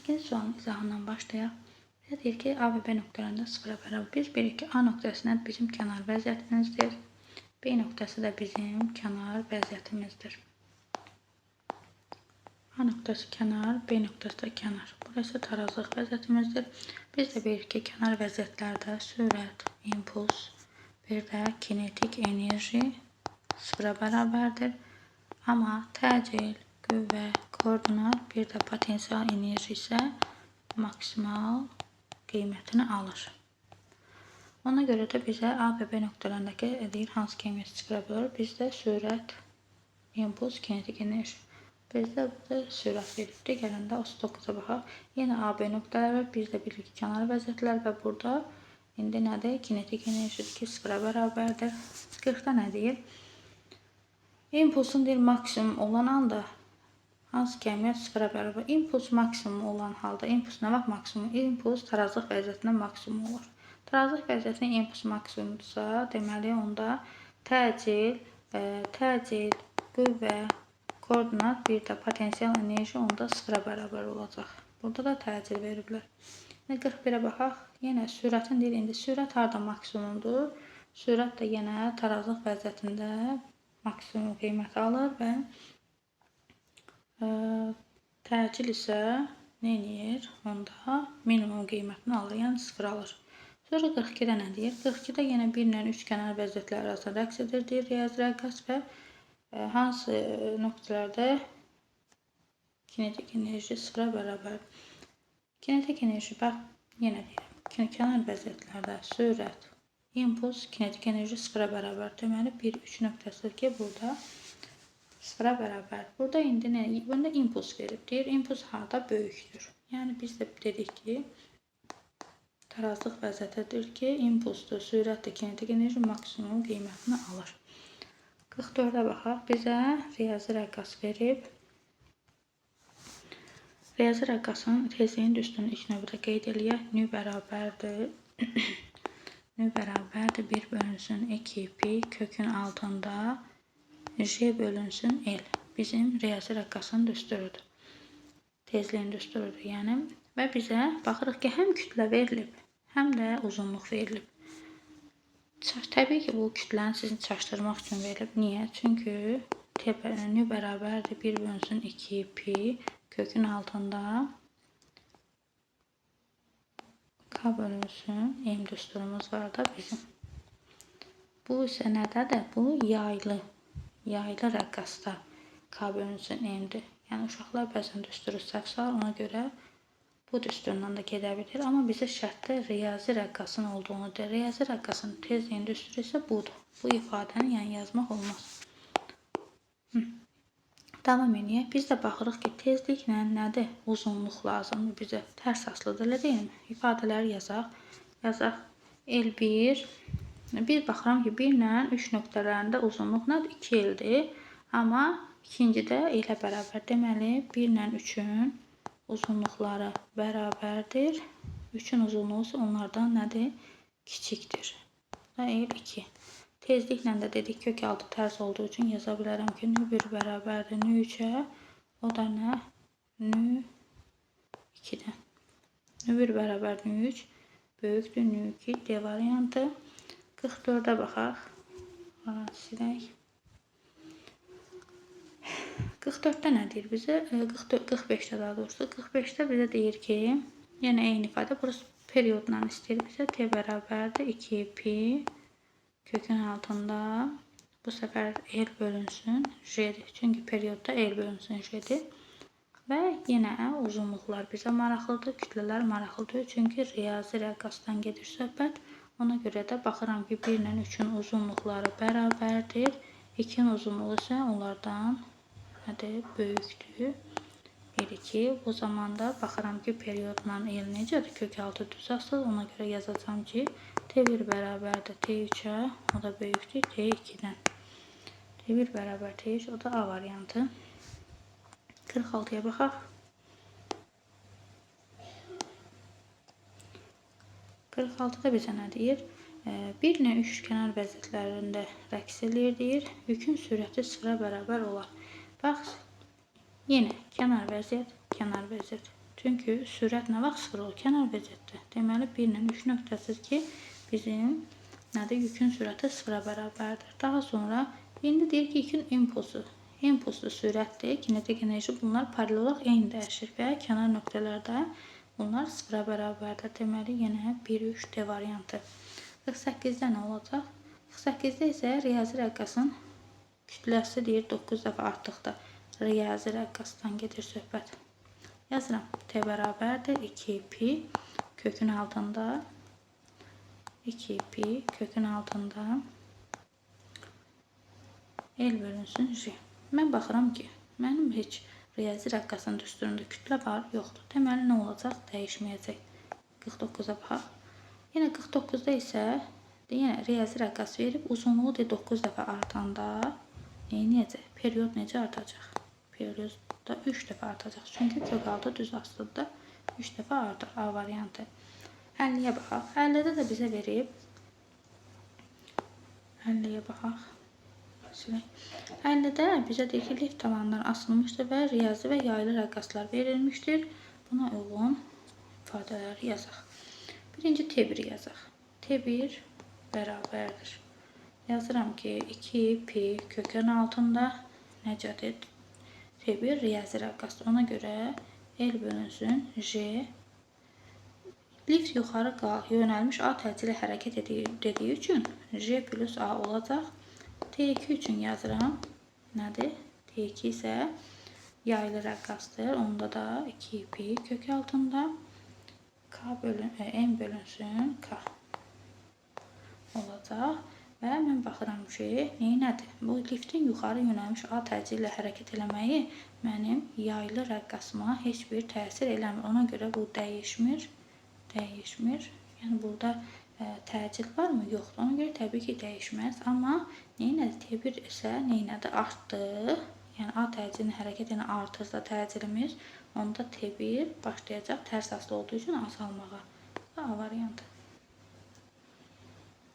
İkinci sualın izahından başlayaq. Bizə deyir ki, A və B nöqtələrində sıfıra bərabər. Biz bilirik ki, A nöqtəsi bizim kənar vəziyyətimizdir. B nöqtəsi də bizim kənar vəziyyətimizdir. A nöqtəsi kənar, B nöqtəsi də kənar. Burası tarazlıq vəziyyətimizdir. Biz də bilirik ki, kənar vəziyyətlərdə sürət, impuls, bir də kinetik enerji sıfıra bərabərdir. Amma təcil, qüvvə, koordinat, bir də potensial enerji isə maksimal qiymətini alır. Ona görə də bizə A və B nöqtələrindəki deyir, hansı qiymət sıfıra bölür? Bizdə sürət, impuls, kinetik enerji. Bizdə burada sürət verilibdir. Gələndə 39-a baxaq. Yenə A, B nöqtələri var. Biz də bilirik ki, kənar vəziyyətlər və burada indi nədir? Kinetik enerjidir ki, sıfıra bərabərdir. 40-da nə deyir? İmpulsun deyir, maksimum olan anda hansı qiymət sıfıra bərabər? İmpuls maksimum olan halda, impuls nə vaxt maksimum? İmpuls tarazlıq vəziyyətində maksimum olur. Tarazlıq vəziyyətində impuls maksimumdursa, deməli onda təcil, qüvvə, koordinat, bir də potensial enerji onda sıfıra bərabər olacaq. Burada da təcil veriblər. 41-ə baxaq. Yenə sürətin deyir, indi sürət harda maksimumdur? Sürət də yenə tarazlıq vəziyyətində maksimum qiyməti alır və təcil isə nə edir? Onda minimum qiymətini alır, yəni sıfır alır. Sonra 42-də nə deyir? 42-də yenə 1 ilə 3 kənar vəziyyətləri arasında rəqs edir, deyir riyazi rəqqas və hansı nöqtələrdə kinetik enerji sıfıra bərabər. Kinetik enerji, bax, yenə deyirəm, kənar vəziyyətlərdə sürət, impuls, kinetik enerji sıfıra bərabər. Deməli, 1-3 nöqtəsidir ki, burada sıfıra bərabər. Burada indi nə? Bunda impuls verib. Deyir, impuls harda böyükdür. Yəni, biz də dedik ki, tarazlıq vəziyyətidir ki, impulsdur, sürətdir, kinetik enerji maksimum qiymətini alır. 44-ə baxaq. Bizə riyazi rəqqas verib. Riyazi rəqqasın tezliyin düsturunu ilk növbədə qeyd eləyək. Nü bərabərdir. Nü bərabərdir 1 bölünsün 2 pi kökün altında J bölünsün L. Bizim riyazi rəqqasın düsturudur. Tezliyin düsturudur. Yəni, və bizə baxırıq ki, həm kütlə verilib, həm də uzunluq verilib. Təbii ki, bu kütləni sizin çaşdırmaq üçün verilib. Niyə? Çünki nü bərabərdir 1 bölünsün 2 pi kökün altında K bölünsün M düsturumuz var da bizim. Bu isə nədədir? Bu yaylı rəqqasda K bölünsün M-dir. Yəni, uşaqlar bəzən düsturu səhv salır, ona görə bu düsturundan da gedə bilir. Amma bizə şərtdə riyazi rəqqasın olduğunu deyir. Riyazi rəqqasın tezliyin düsturu isə budur. Bu ifadəni yəni yazmaq olmaz. Davam edək. Biz də baxırıq ki, tezliklə nədir? Uzunluq lazımdır bizə. Tərs asılıdır, elə deyilmi? İfadələri yazaq. Yazaq L1. Bir baxıram ki, 1 ilə 3 nöqtələrində uzunluq nədir? 2 L-dir. Amma ikincidə elə bərabər. Deməli, 1 ilə 3-ün uzunluqları bərabərdir. 3-ün uzunluğu isə onlardan nədir? Kiçikdir. L2. Tezliklə də dedik, kök altı tərs olduğu üçün yaza bilərəm ki, nü 1 bərabərdir nü 3-ə. O da nə? Nü 2-dən. Nü 1 bərabər nü 3 böyükdür nü 2. D variantı. 44-ə baxaq. Silək. 44-də nə deyir bizə? 45-də daha doğrusu. 45-də bizə deyir ki, yenə eyni ifadə. Burası periodla istəyir bizə. T bərabərdir 2 pi kökün altında bu səfər L bölünsün J'dir. Çünki periodda L bölünsün J'dir. Və yenə uzunluqlar bizə maraqlıdır, kütlələr maraqlıdır. Çünki riyazi rəqqasdan gedir söhbət. Ona görə də baxıram ki, 1 ilə 3-ün uzunluqları bərabərdir. 2-nin uzunluğu isə onlardan nədir? Böyükdür. L2. O zaman da baxıram ki, periodla L necədir? Kök altı düz asıl. Ona görə yazacağım ki, T1 bərabərdir T3-ə. O da böyükdür T2-dən. T1 bərabər T3. O da A variantı. 46-ya baxaq. 46-da bizə nə deyir? 1 ilə 3 kənar vəziyyətlərində rəqs eləyir deyir. Yükün sürəti sıfıra bərabər olar. Bax, yenə kənar vəziyyət. Çünki sürət nə vaxt 0 olur? Kənar vəziyyətdə. Deməli 1 ilə 3 nöqtəsiz ki, bizim nədir? Yükün sürəti 0-a bərabərdir. Daha sonra indi deyir ki, yükün impulsu. İmpulslu sürətdir, kinetik enerji bunlar paralel olaraq eyni dəyişir və kənar nöqtələrdə bunlar 0-a bərabərdir. Deməli yenə 1, 3 D variantı. 48-də nə olacaq? 48-də isə riyazi rəqqasın kütləsi deyir 9 dəfə artıqdır. Riyazi rəqqasdan gedir söhbət. Yazıram. T bərabərdir 2 pi kökün altında 2 pi kökün altında L bölünsün J. Mən baxıram ki, mənim heç riyazi rəqqasın düsturunda kütlə var, yoxdur. Deməli, nə olacaq? Dəyişməyəcək. 49-a baxaq. Yenə 49-da isə yenə riyazi rəqqas verib, uzunluğu 9 dəfə artanda neyniyəcək? Period necə artacaq? Periodda 3 dəfə artacaq. Çünki kök altı düz asılıdır. 3 dəfə artır. A variantı. 50-yə baxaq. 50-də də bizə verib. 50-yə baxaq. 50-də bizə deyir ki, lift tavandan asılmışdır və riyazi və yaylı rəqqaslar verilmişdir. Buna uyğun ifadələri yazaq. Birinci T1 yazaq. T1 bərabərdir. Yazıram ki, 2 pi kökün altında necədir? T1 riyazi rəqqasdır. Ona görə L bölünsün J. Lift yuxarı yönəlmiş A təcili hərəkət dediyi üçün J plus A olacaq. T2 üçün yazıram. Nədir? T2 isə yaylı rəqqasdır. Onda da 2 pi kök altında M bölünsün K olacaq. Və mən baxıram ki, nədir? Bu liftin yuxarı yönəlmiş A təcili hərəkət eləməyi mənim yaylı rəqqasıma heç bir təsir eləmir. Ona görə bu dəyişmir. Yəni burada təcil varmı? Yoxdur. Ona görə təbii ki, dəyişməz. Amma neynədir? T1 isə neynədir? Artdı. Yəni A təcilinin hərəkətini artırsa təcilimiz, onda T1 başlayacaq tərs asılı olduğu üçün azalmağa. A variantı.